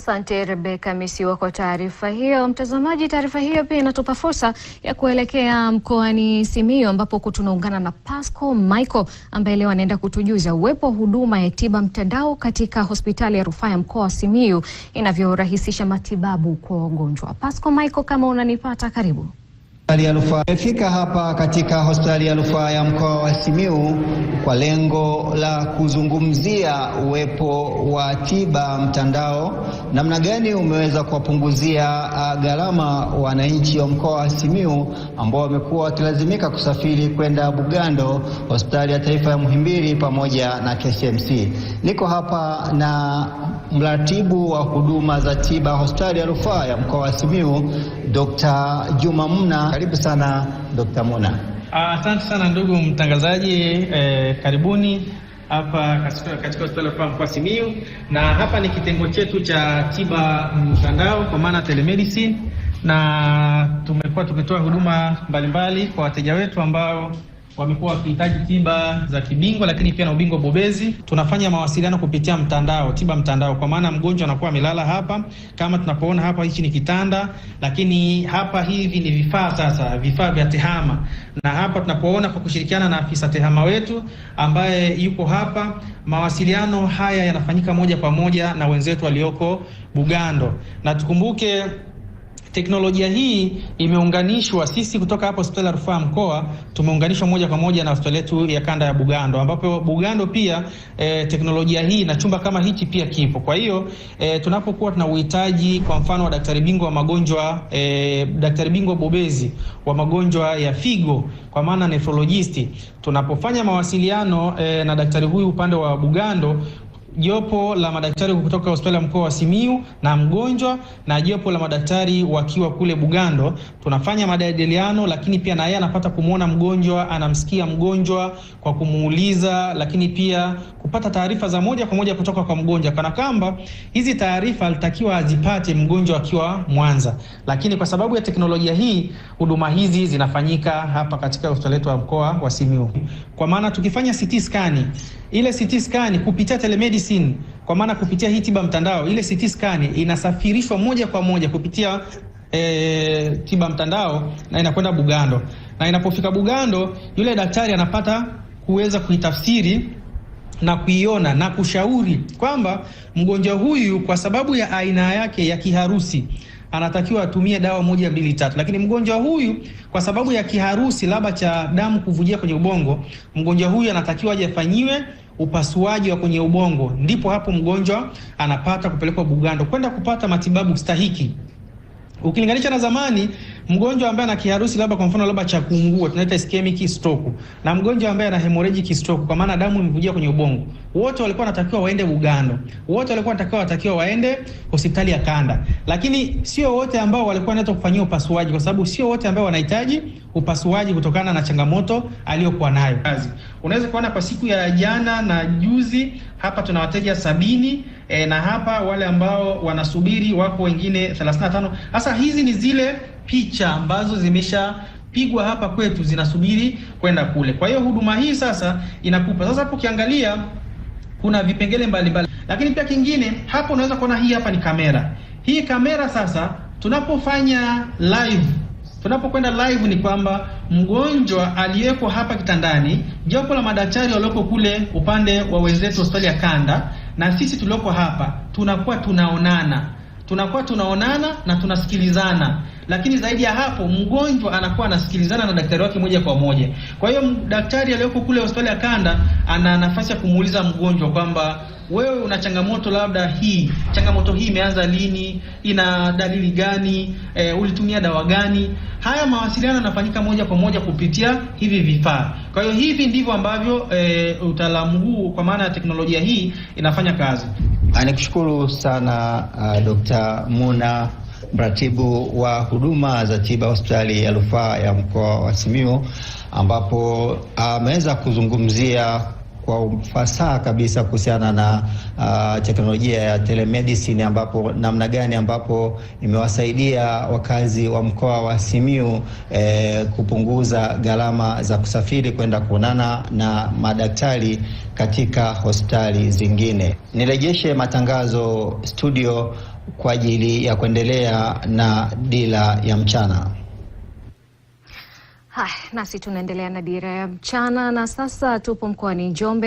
Asante Rebecca Misiwa kwa taarifa hiyo. Mtazamaji, taarifa hiyo pia inatupa fursa ya kuelekea mkoani Simiyu ambapo tunaungana na Pascal Michael ambaye leo anaenda kutujuza uwepo wa huduma ya tiba mtandao katika hospitali ya rufaa ya mkoa wa Simiyu inavyorahisisha matibabu kwa wagonjwa. Pascal Michael, kama unanipata, karibu. Nimefika hapa katika hospitali ya rufaa ya mkoa wa Simiyu kwa lengo la kuzungumzia uwepo wa tiba mtandao, namna gani umeweza kuwapunguzia gharama wananchi wa mkoa wa Simiyu ambao wamekuwa wakilazimika kusafiri kwenda Bugando, hospitali ya taifa ya Muhimbili pamoja na KCMC. Niko hapa na mratibu wa huduma za tiba hospitali ya rufaa ya mkoa wa Simiyu, Dr. Juma Muna. Karibu sana Dr. Muna. Asante sana ndugu mtangazaji, karibuni hapa katika hospitali ya rufaa mkoa wa Simiyu, na hapa ni kitengo chetu cha tiba mtandao kwa maana telemedicine, na tumekuwa tukitoa huduma mbalimbali kwa wateja wetu ambao wamekuwa wakihitaji tiba za kibingwa lakini pia na ubingwa bobezi. Tunafanya mawasiliano kupitia mtandao, tiba mtandao, kwa maana mgonjwa anakuwa amelala hapa kama tunapoona hapa. Hichi ni kitanda, lakini hapa hivi ni vifaa sasa, vifaa vya tehama, na hapa tunapoona kwa kushirikiana na afisa tehama wetu ambaye yuko hapa, mawasiliano haya yanafanyika moja kwa moja na wenzetu walioko Bugando. Na tukumbuke teknolojia hii imeunganishwa, sisi kutoka hapo hospitali ya rufaa mkoa tumeunganishwa moja kwa moja na hospitali yetu ya kanda ya Bugando, ambapo Bugando pia teknolojia hii na chumba kama hichi pia kipo. Kwa hiyo tunapokuwa tuna uhitaji kwa mfano wa daktari bingwa wa magonjwa daktari bingwa bobezi wa magonjwa ya figo kwa maana nephrologist, tunapofanya mawasiliano na daktari huyu upande wa Bugando, jopo la madaktari kutoka hospitali ya mkoa wa Simiyu na mgonjwa na jopo la madaktari wakiwa kule Bugando, tunafanya majadiliano, lakini pia na yeye anapata kumuona mgonjwa, anamsikia mgonjwa kwa kumuuliza, lakini pia kupata taarifa za moja kwa moja kutoka kwa mgonjwa, kana kwamba hizi taarifa alitakiwa azipate mgonjwa akiwa Mwanza. Lakini kwa sababu ya teknolojia hii, huduma hizi zinafanyika hapa katika hospitali yetu ya mkoa wa Simiyu. Kwa maana tukifanya CT scan, ile CT scan kupitia telemedicine, kwa maana kupitia hii tiba mtandao, ile CT scan inasafirishwa moja kwa moja kupitia tiba mtandao na inakwenda Bugando. Na inapofika Bugando, yule daktari anapata kuweza kuitafsiri na kuiona na kushauri kwamba mgonjwa huyu kwa sababu ya aina yake ya kiharusi anatakiwa atumie dawa 1, 2, 3. Lakini mgonjwa huyu kwa sababu ya kiharusi labda cha damu kuvujia kwenye ubongo, mgonjwa huyu anatakiwa aje afanyiwe upasuaji wa kwenye ubongo. Ndipo hapo mgonjwa anapata kupelekwa Bugando kwenda kupata matibabu stahiki. Ukilinganisha na zamani, mgonjwa ambaye ana kiharusi labda kwa mfano labda cha kuungua tunaita ischemic stroke, na mgonjwa ambaye ana hemorrhagic stroke kwa maana damu imevujia kwenye ubongo, wote walikuwa wanatakiwa waende Bugando, wote walikuwa wanatakiwa waende hospitali ya kanda. Lakini sio wote ambao walikuwa wanataka kufanyia upasuaji, kwa sababu sio wote ambao wanahitaji upasuaji kutokana na changamoto aliyokuwa nayo. Unaweza kuona kwa siku ya jana na juzi hapa tuna wateja 70 na hapa wale ambao wanasubiri wako wengine 35. Sasa hizi ni zile picha ambazo zimeshapigwa hapa kwetu zinasubiri kwenda kule. Kwa hiyo huduma hii sasa inakupa. Sasa hapo ukiangalia kuna vipengele mbalimbali. Lakini pia kingine hapo unaweza kuona hii hapa ni kamera. Hii kamera sasa tunapofanya live, tunapokwenda live ni kwamba mgonjwa aliyeko hapa kitandani, jopo la madaktari walioko kule upande wa wenzetu hospitali ya kanda na sisi tulioko hapa tunakuwa tunaonana na tunasikilizana. Lakini zaidi ya hapo mgonjwa anakuwa anasikilizana na daktari wake moja kwa moja. Kwa hiyo daktari aliyoko kule hospitali ya kanda ana nafasi ya kumuuliza mgonjwa kwamba wewe una changamoto labda hii, changamoto hii imeanza lini, ina dalili gani, ulitumia dawa gani. Haya mawasiliano yanafanyika moja kwa moja kupitia hivi vifaa. Kwa hiyo hivi ndivyo ambavyo utaalamu huu kwa maana ya teknolojia hii inafanya kazi. Nikushukuru sana Dr. Muna, mratibu wa huduma za tiba hospitali ya rufaa ya mkoa wa Simiyu, ambapo ameweza kuzungumzia kwa ufasaha kabisa kuhusiana na teknolojia ya telemedicine, ambapo namna gani ambapo imewasaidia wakazi wa mkoa wa Simiyu kupunguza gharama za kusafiri kwenda kuonana na madaktari katika hospitali zingine. Nirejeshe matangazo studio kwa ajili ya kuendelea na Dira ya Mchana. Nasi tunaendelea na Dira ya Mchana na sasa tupo mkoani Njombe.